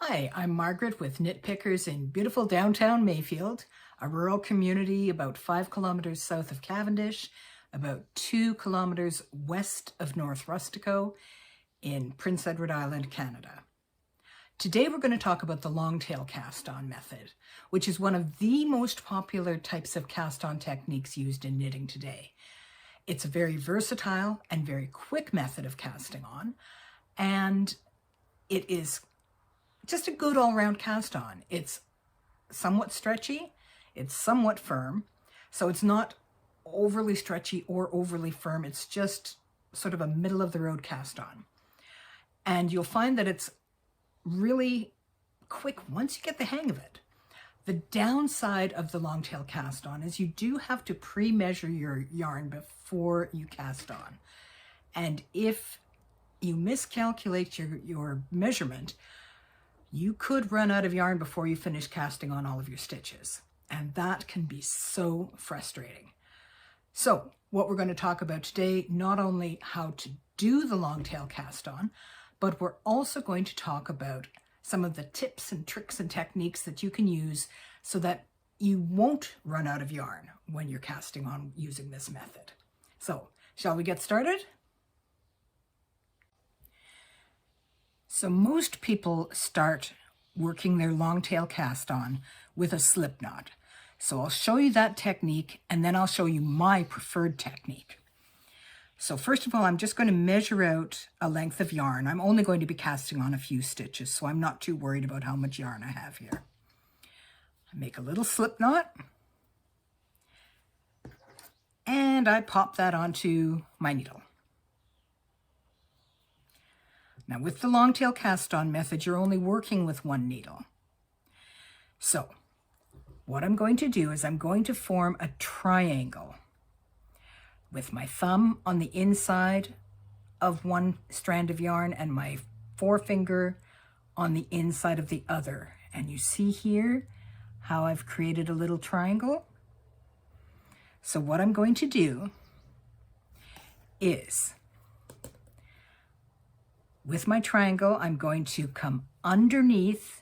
Hi, I'm Margaret with Knit Pickers in beautiful downtown Mayfield, a rural community about 5 kilometers south of Cavendish, about 2 kilometers west of North Rustico in Prince Edward Island, Canada. Today we're going to talk about the longtail cast-on method, which is one of the most popular types of cast-on techniques used in knitting today. It's a very versatile and very quick method of casting on, and it is just a good all-round cast on. It's somewhat stretchy, it's somewhat firm, so it's not overly stretchy or overly firm. It's just sort of a middle-of-the-road cast on. And you'll find that it's really quick once you get the hang of it. The downside of the longtail cast on is you do have to pre-measure your yarn before you cast on. And if you miscalculate your measurement, you could run out of yarn before you finish casting on all of your stitches. And that can be so frustrating. So what we're going to talk about today, not only how to do the longtail cast on, but we're also going to talk about some of the tips and tricks and techniques that you can use so that you won't run out of yarn when you're casting on using this method. So shall we get started? So most people start working their longtail cast on with a slip knot. So I'll show you that technique and then I'll show you my preferred technique. So first of all, I'm just going to measure out a length of yarn. I'm only going to be casting on a few stitches, so I'm not too worried about how much yarn I have here. I make a little slip knot and I pop that onto my needle. Now with the longtail cast on method, you're only working with one needle. So what I'm going to do is I'm going to form a triangle with my thumb on the inside of one strand of yarn and my forefinger on the inside of the other. And you see here how I've created a little triangle. So what I'm going to do is, with my triangle, I'm going to come underneath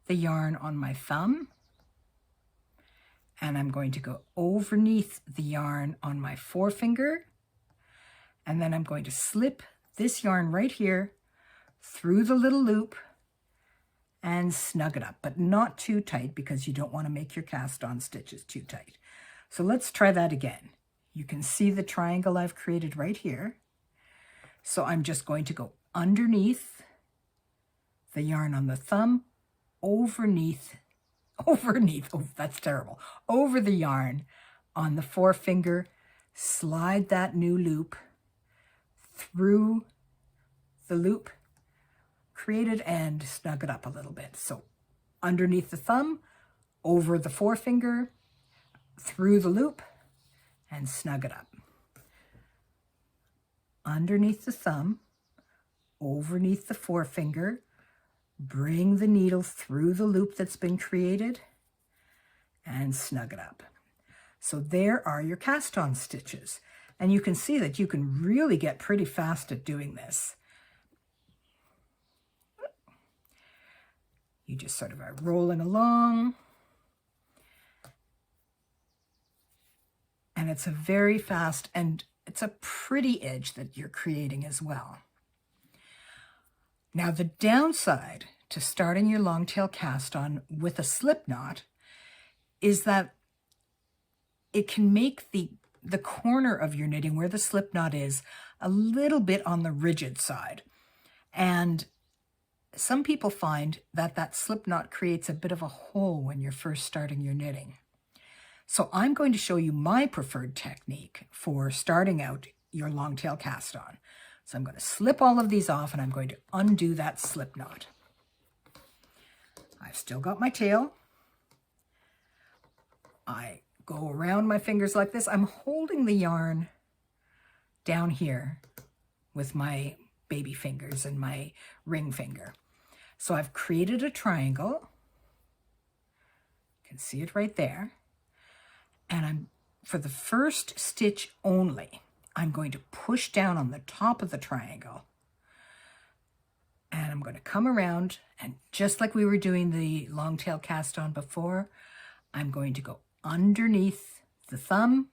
the yarn on my thumb, and I'm going to go overneath the yarn on my forefinger, and then I'm going to slip this yarn right here through the little loop and snug it up, but not too tight because you don't want to make your cast on stitches too tight. So let's try that again. You can see the triangle I've created right here. So I'm just going to go underneath the yarn on the thumb, overneath, oh, that's terrible, over the yarn on the forefinger, slide that new loop through the loop created and snug it up a little bit. So underneath the thumb, over the forefinger, through the loop, and snug it up. Underneath the thumb, overneath the forefinger, bring the needle through the loop that's been created and snug it up. So there are your cast on stitches. And you can see that you can really get pretty fast at doing this. You just sort of are rolling along. And it's a very fast, and it's a pretty edge that you're creating as well. Now the downside to starting your longtail cast on with a slip knot is that it can make the corner of your knitting where the slip knot is a little bit on the rigid side. And some people find that that slip knot creates a bit of a hole when you're first starting your knitting. So I'm going to show you my preferred technique for starting out your longtail cast on. So I'm going to slip all of these off and I'm going to undo that slip knot. I've still got my tail. I go around my fingers like this. I'm holding the yarn down here with my baby fingers and my ring finger. So I've created a triangle. You can see it right there. And for the first stitch only, I'm going to push down on the top of the triangle. And And I'm going to come around, and just like we were doing the long tail cast on before, I'm going to go underneath the thumb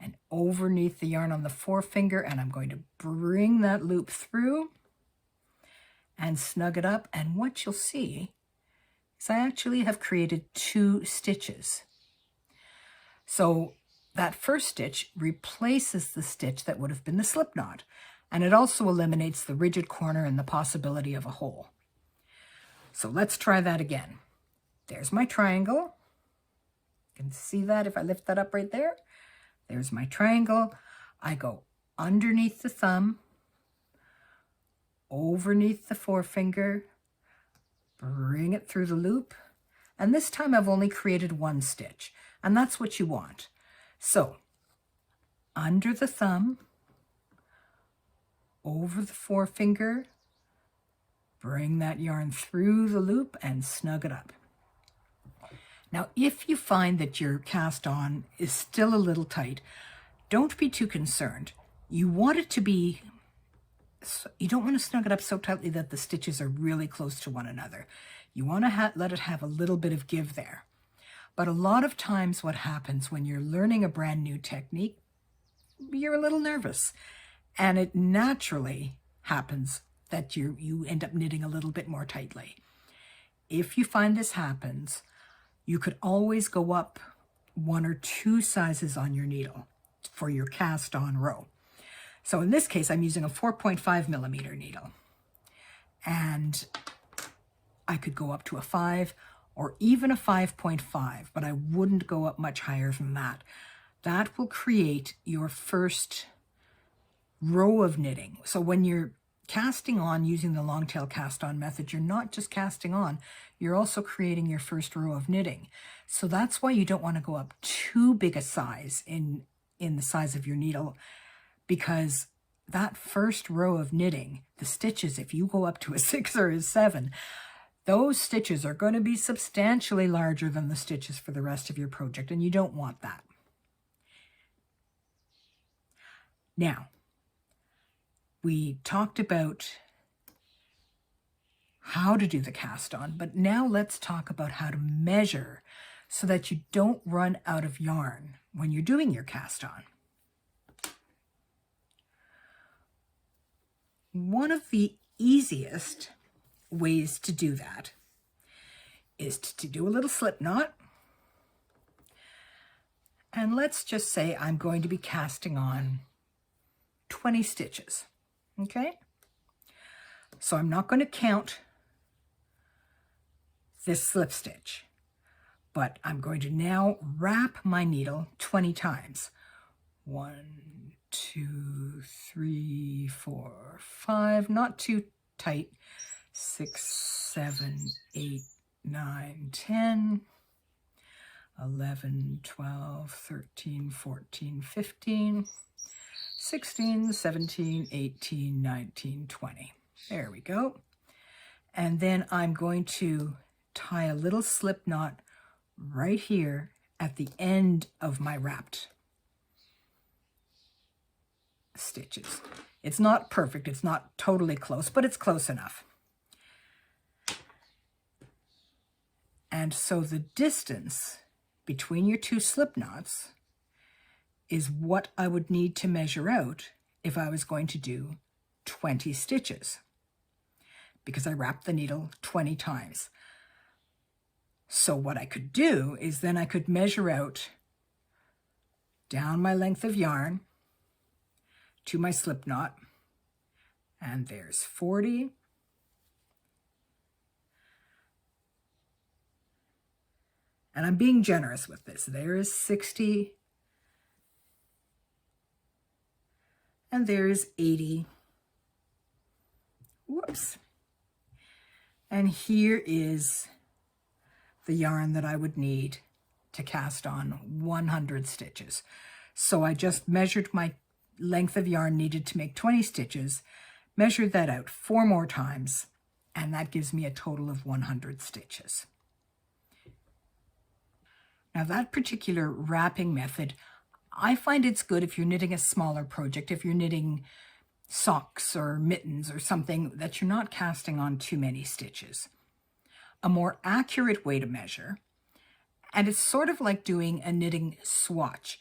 and overneath the yarn on the forefinger, and I'm going to bring that loop through and snug it up. And what you'll see is I actually have created 2 stitches. So that first stitch replaces the stitch that would have been the slip knot, and it also eliminates the rigid corner and the possibility of a hole. So let's try that again. There's my triangle. You can see that if I lift that up right there. There's my triangle. I go underneath the thumb, overneath the forefinger, bring it through the loop, and this time I've only created 1 stitch, and that's what you want. So under the thumb, over the forefinger, bring that yarn through the loop and snug it up. Now, if you find that your cast on is still a little tight, don't be too concerned. You want it to be, you don't want to snug it up so tightly that the stitches are really close to one another. You want to let it have a little bit of give there. But a lot of times what happens when you're learning a brand new technique, you're a little nervous. And it naturally happens that you end up knitting a little bit more tightly. If you find this happens, you could always go up 1 or 2 sizes on your needle for your cast on row. So in this case, I'm using a 4.5 millimeter needle. And I could go up to a 5 or even a 5.5, but I wouldn't go up much higher than that. That will create your first row of knitting. So when you're casting on using the long tail cast on method, you're not just casting on, you're also creating your first row of knitting. So that's why you don't want to go up too big a size in the size of your needle, because that first row of knitting, the stitches, if you go up to a 6 or a 7, those stitches are going to be substantially larger than the stitches for the rest of your project, and you don't want that. Now, we talked about how to do the cast on, but now let's talk about how to measure so that you don't run out of yarn when you're doing your cast on. One of the easiest ways to do that is to do a little slip knot. And let's just say I'm going to be casting on 20 stitches. Okay? So I'm not going to count this slip stitch, but I'm going to now wrap my needle 20 times. 1, 2, 3, 4, 5, not too tight. 6, 7, 8, 9, 10, 11, 12, 13, 14, 15, 16, 17, 18, 19, 20. There we go. And then I'm going to tie a little slip knot right here at the end of my wrapped stitches. It's not perfect, it's not totally close, but it's close enough. And so the distance between your 2 slip knots is what I would need to measure out if I was going to do 20 stitches, because I wrapped the needle 20 times. So what I could do is then I could measure out down my length of yarn to my slip knot, and there's 40. And I'm being generous with this. There is 60. And there is 80. Whoops. And here is the yarn that I would need to cast on 100 stitches. So I just measured my length of yarn needed to make 20 stitches, measured that out 4 more times, and that gives me a total of 100 stitches. Now that particular wrapping method, I find it's good if you're knitting a smaller project, if you're knitting socks or mittens or something that you're not casting on too many stitches. A more accurate way to measure, and it's sort of like doing a knitting swatch.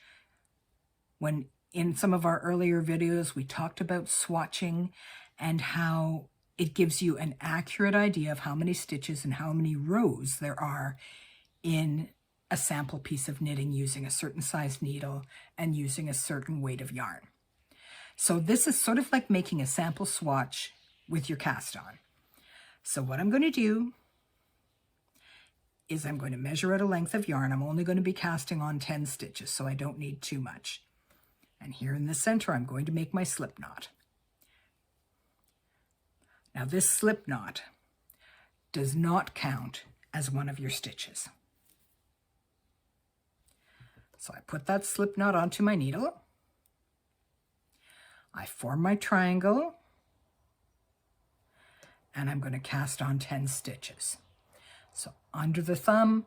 When in some of our earlier videos, we talked about swatching and how it gives you an accurate idea of how many stitches and how many rows there are in a sample piece of knitting using a certain size needle and using a certain weight of yarn. So this is sort of like making a sample swatch with your cast on. So what I'm going to do is I'm going to measure out a length of yarn. I'm only going to be casting on 10 stitches, so I don't need too much. And here in the center, I'm going to make my slip knot. Now this slip knot does not count as one of your stitches. So I put that slip knot onto my needle. I form my triangle, and I'm going to cast on 10 stitches. So under the thumb,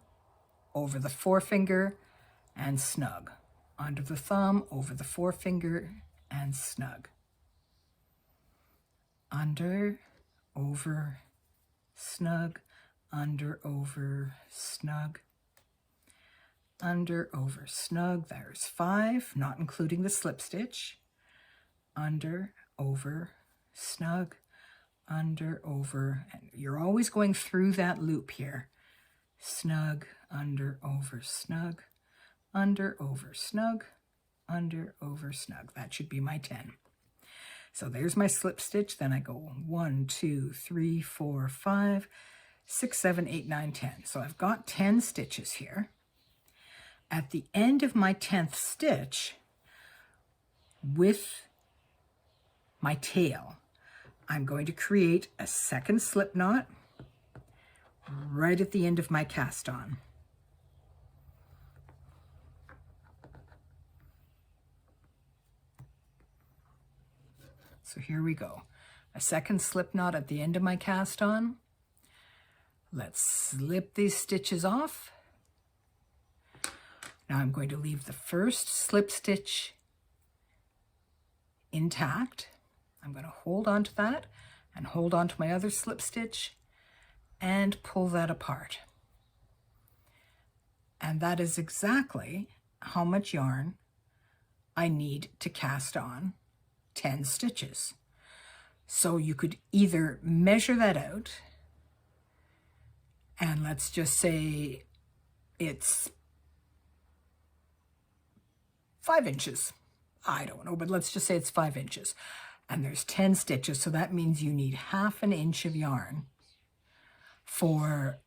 over the forefinger, and snug. Under the thumb, over the forefinger, and snug. Under, over, snug, under, over, snug. Under, over, snug. There's 5, not including the slip stitch. Under, over, snug, under, over, and you're always going through that loop here. Snug, under, over, snug, under, over, snug, under, over, snug. That should be my 10. So there's my slip stitch. Then I go 1, 2, 3, 4, 5, 6, 7, 8, 9, 10. So I've got 10 stitches here. At the end of my 10th stitch, with my tail, I'm going to create a second slip knot right at the end of my cast on. So here we go. A second slip knot at the end of my cast on. Let's slip these stitches off. Now I'm going to leave the first slip stitch intact. I'm going to hold on to that and hold on to my other slip stitch and pull that apart. And that is exactly how much yarn I need to cast on 10 stitches. So you could either measure that out, and let's just say it's 5 inches. I don't know, but let's just say it's 5 inches. And there's 10 stitches, so that means you need ½ an inch of yarn for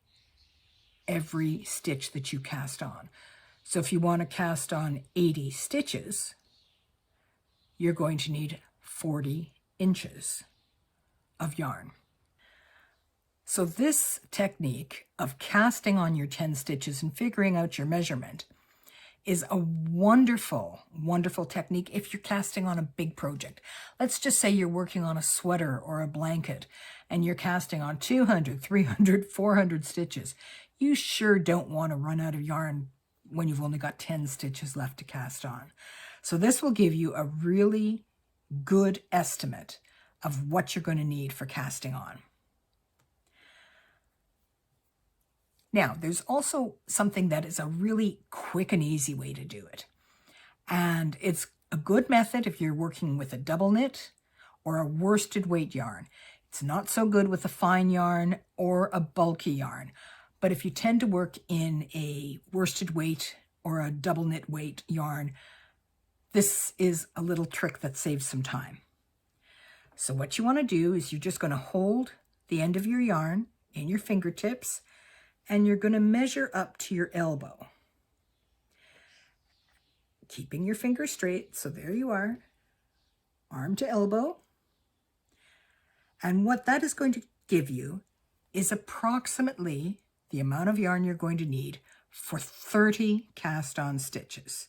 every stitch that you cast on. So if you want to cast on 80 stitches, you're going to need 40 inches of yarn. So this technique of casting on your 10 stitches and figuring out your measurement is a wonderful, wonderful technique if you're casting on a big project. Let's just say you're working on a sweater or a blanket and you're casting on 200, 300, 400 stitches. You sure don't want to run out of yarn when you've only got 10 stitches left to cast on. So this will give you a really good estimate of what you're going to need for casting on. Now, there's also something that is a really quick and easy way to do it. And it's a good method if you're working with a double knit or a worsted weight yarn. It's not so good with a fine yarn or a bulky yarn. But if you tend to work in a worsted weight or a double knit weight yarn, this is a little trick that saves some time. So what you want to do is you're just going to hold the end of your yarn in your fingertips, and you're going to measure up to your elbow, keeping your finger straight. So there you are, arm to elbow. And what that is going to give you is approximately the amount of yarn you're going to need for 30 cast on stitches.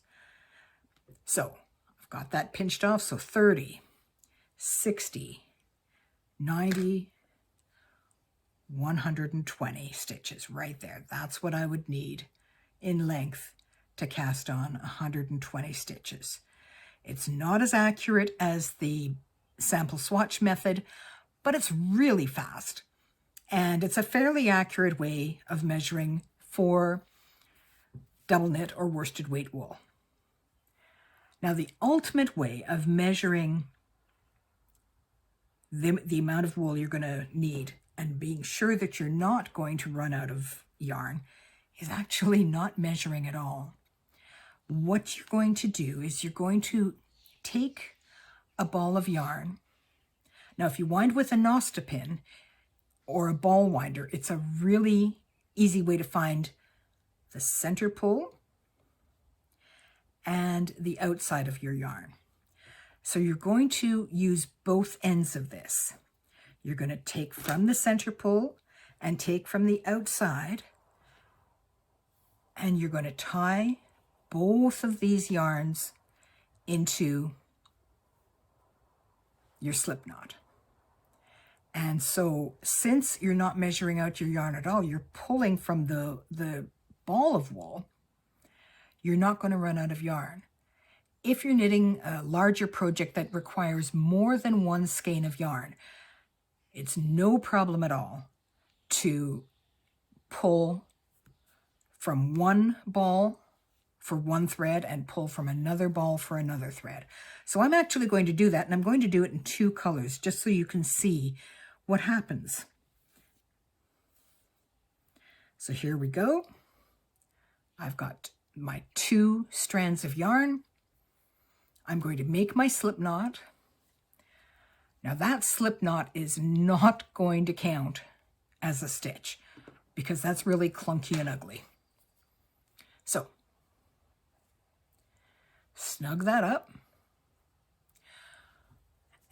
So I've got that pinched off. So 30, 60, 90, 120 stitches right there. That's what I would need in length to cast on 120 stitches. It's not as accurate as the sample swatch method, but it's really fast. And it's a fairly accurate way of measuring for double knit or worsted weight wool. Now, the ultimate way of measuring the amount of wool you're going to need and being sure that you're not going to run out of yarn is actually not measuring at all. What you're going to do is you're going to take a ball of yarn. Now, if you wind with a Nosta pin or a ball winder, it's a really easy way to find the center pull and the outside of your yarn. So you're going to use both ends of this. You're going to take from the center pull and take from the outside, and you're going to tie both of these yarns into your slip knot. And so since you're not measuring out your yarn at all, you're pulling from the ball of wool, you're not going to run out of yarn. If you're knitting a larger project that requires more than one skein of yarn, it's no problem at all to pull from one ball for one thread and pull from another ball for another thread. So I'm actually going to do that, and I'm going to do it in 2 colors just so you can see what happens. So here we go. I've got my 2 strands of yarn. I'm going to make my slip knot. Now that slip knot is not going to count as a stitch because that's really clunky and ugly. So snug that up.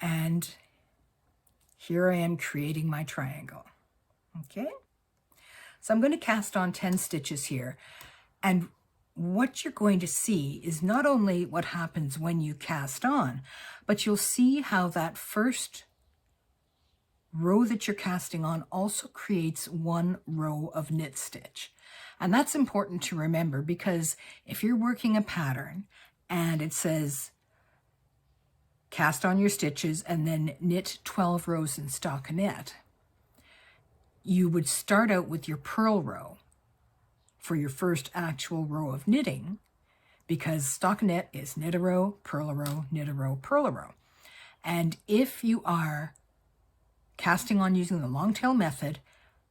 And here I am creating my triangle. Okay? So I'm going to cast on 10 stitches here. And what you're going to see is not only what happens when you cast on, but you'll see how that first row that you're casting on also creates 1 row of knit stitch. And that's important to remember because if you're working a pattern and it says cast on your stitches and then knit 12 rows in stockinette, you would start out with your purl row for your first actual row of knitting, because stockinette is knit a row, purl a row, knit a row, purl a row. And if you are casting on using the long tail method,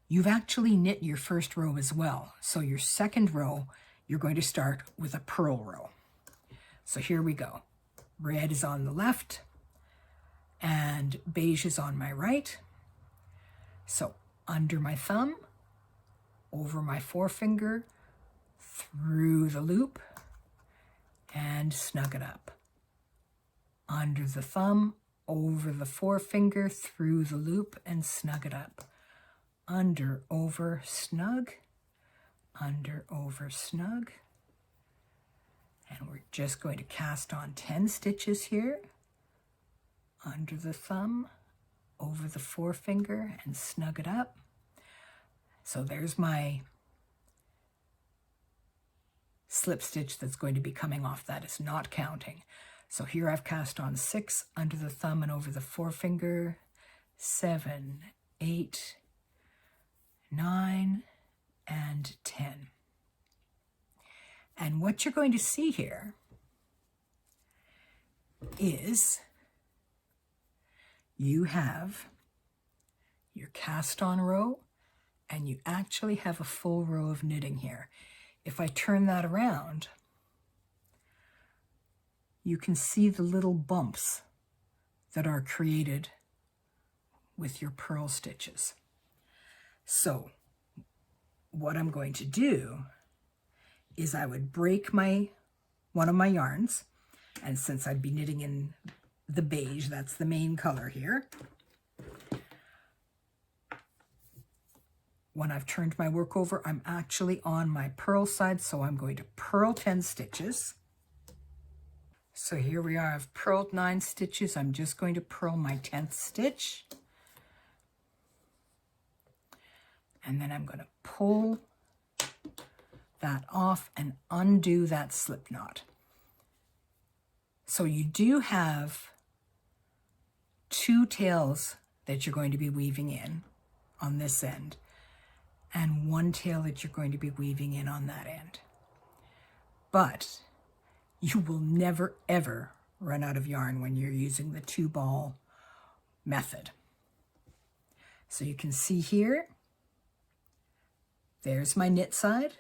you've actually knit your first row as well. So your second row, you're going to start with a purl row. So here we go. Red is on the left and beige is on my right. So under my thumb, over my forefinger, through the loop, and snug it up. Under the thumb, over the forefinger, through the loop, and snug it up. Under, over, snug, under, over, snug. And we're just going to cast on 10 stitches here. Under the thumb, over the forefinger, and snug it up. So there's my slip stitch that's going to be coming off. That is not counting. So here I've cast on 6 under the thumb and over the forefinger, 7, 8, 9, and 10. And what you're going to see here is you have your cast on row, and you actually have a full row of knitting here. If I turn that around, you can see the little bumps that are created with your purl stitches. So what I'm going to do is I would break one of my yarns, and since I'd be knitting in the beige, that's the main color here, when I've turned my work over, I'm actually on my purl side, so I'm going to purl 10 stitches. So here we are, I've purled 9 stitches. I'm just going to purl my 10th stitch. And then I'm going to pull that off and undo that slip knot. So you do have 2 tails that you're going to be weaving in on this end, and 1 tail that you're going to be weaving in on that end. But you will never ever run out of yarn when you're using the 2-ball method. So you can see here, there's my knit side,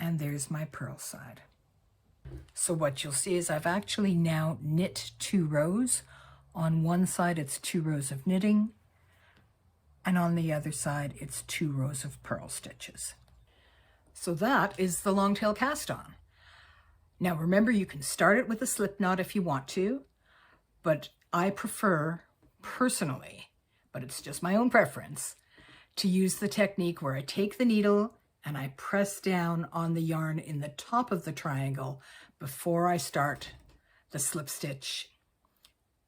and there's my purl side. So what you'll see is I've actually now knit 2 rows. On one side it's 2 rows of knitting, and on the other side it's 2 rows of purl stitches. So that is the long tail cast on. Now remember, you can start it with a slip knot if you want to, but I prefer personally, but it's just my own preference, to use the technique where I take the needle and I press down on the yarn in the top of the triangle before I start the slip stitch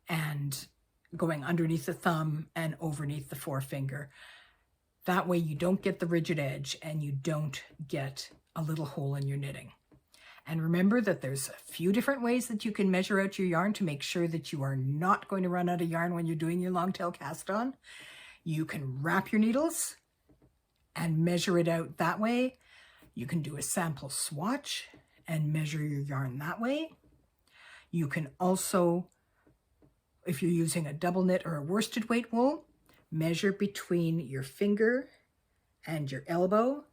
and going underneath the thumb and overneath the forefinger. That way you don't get the rigid edge and you don't get a little hole in your knitting. And remember that there's a few different ways that you can measure out your yarn to make sure that you are not going to run out of yarn when you're doing your long tail cast on. You can wrap your needles and measure it out that way. You can do a sample swatch and measure your yarn that way. You can also, if you're using a double knit or a worsted weight wool, measure between your finger and your elbow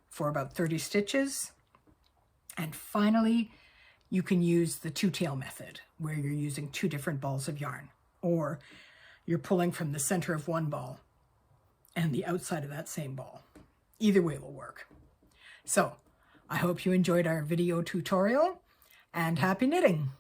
for about 30 stitches. And finally, you can use the 2-tail method where you're using 2 different balls of yarn, or you're pulling from the center of one ball and the outside of that same ball. Either way will work. So I hope you enjoyed our video tutorial, and happy knitting!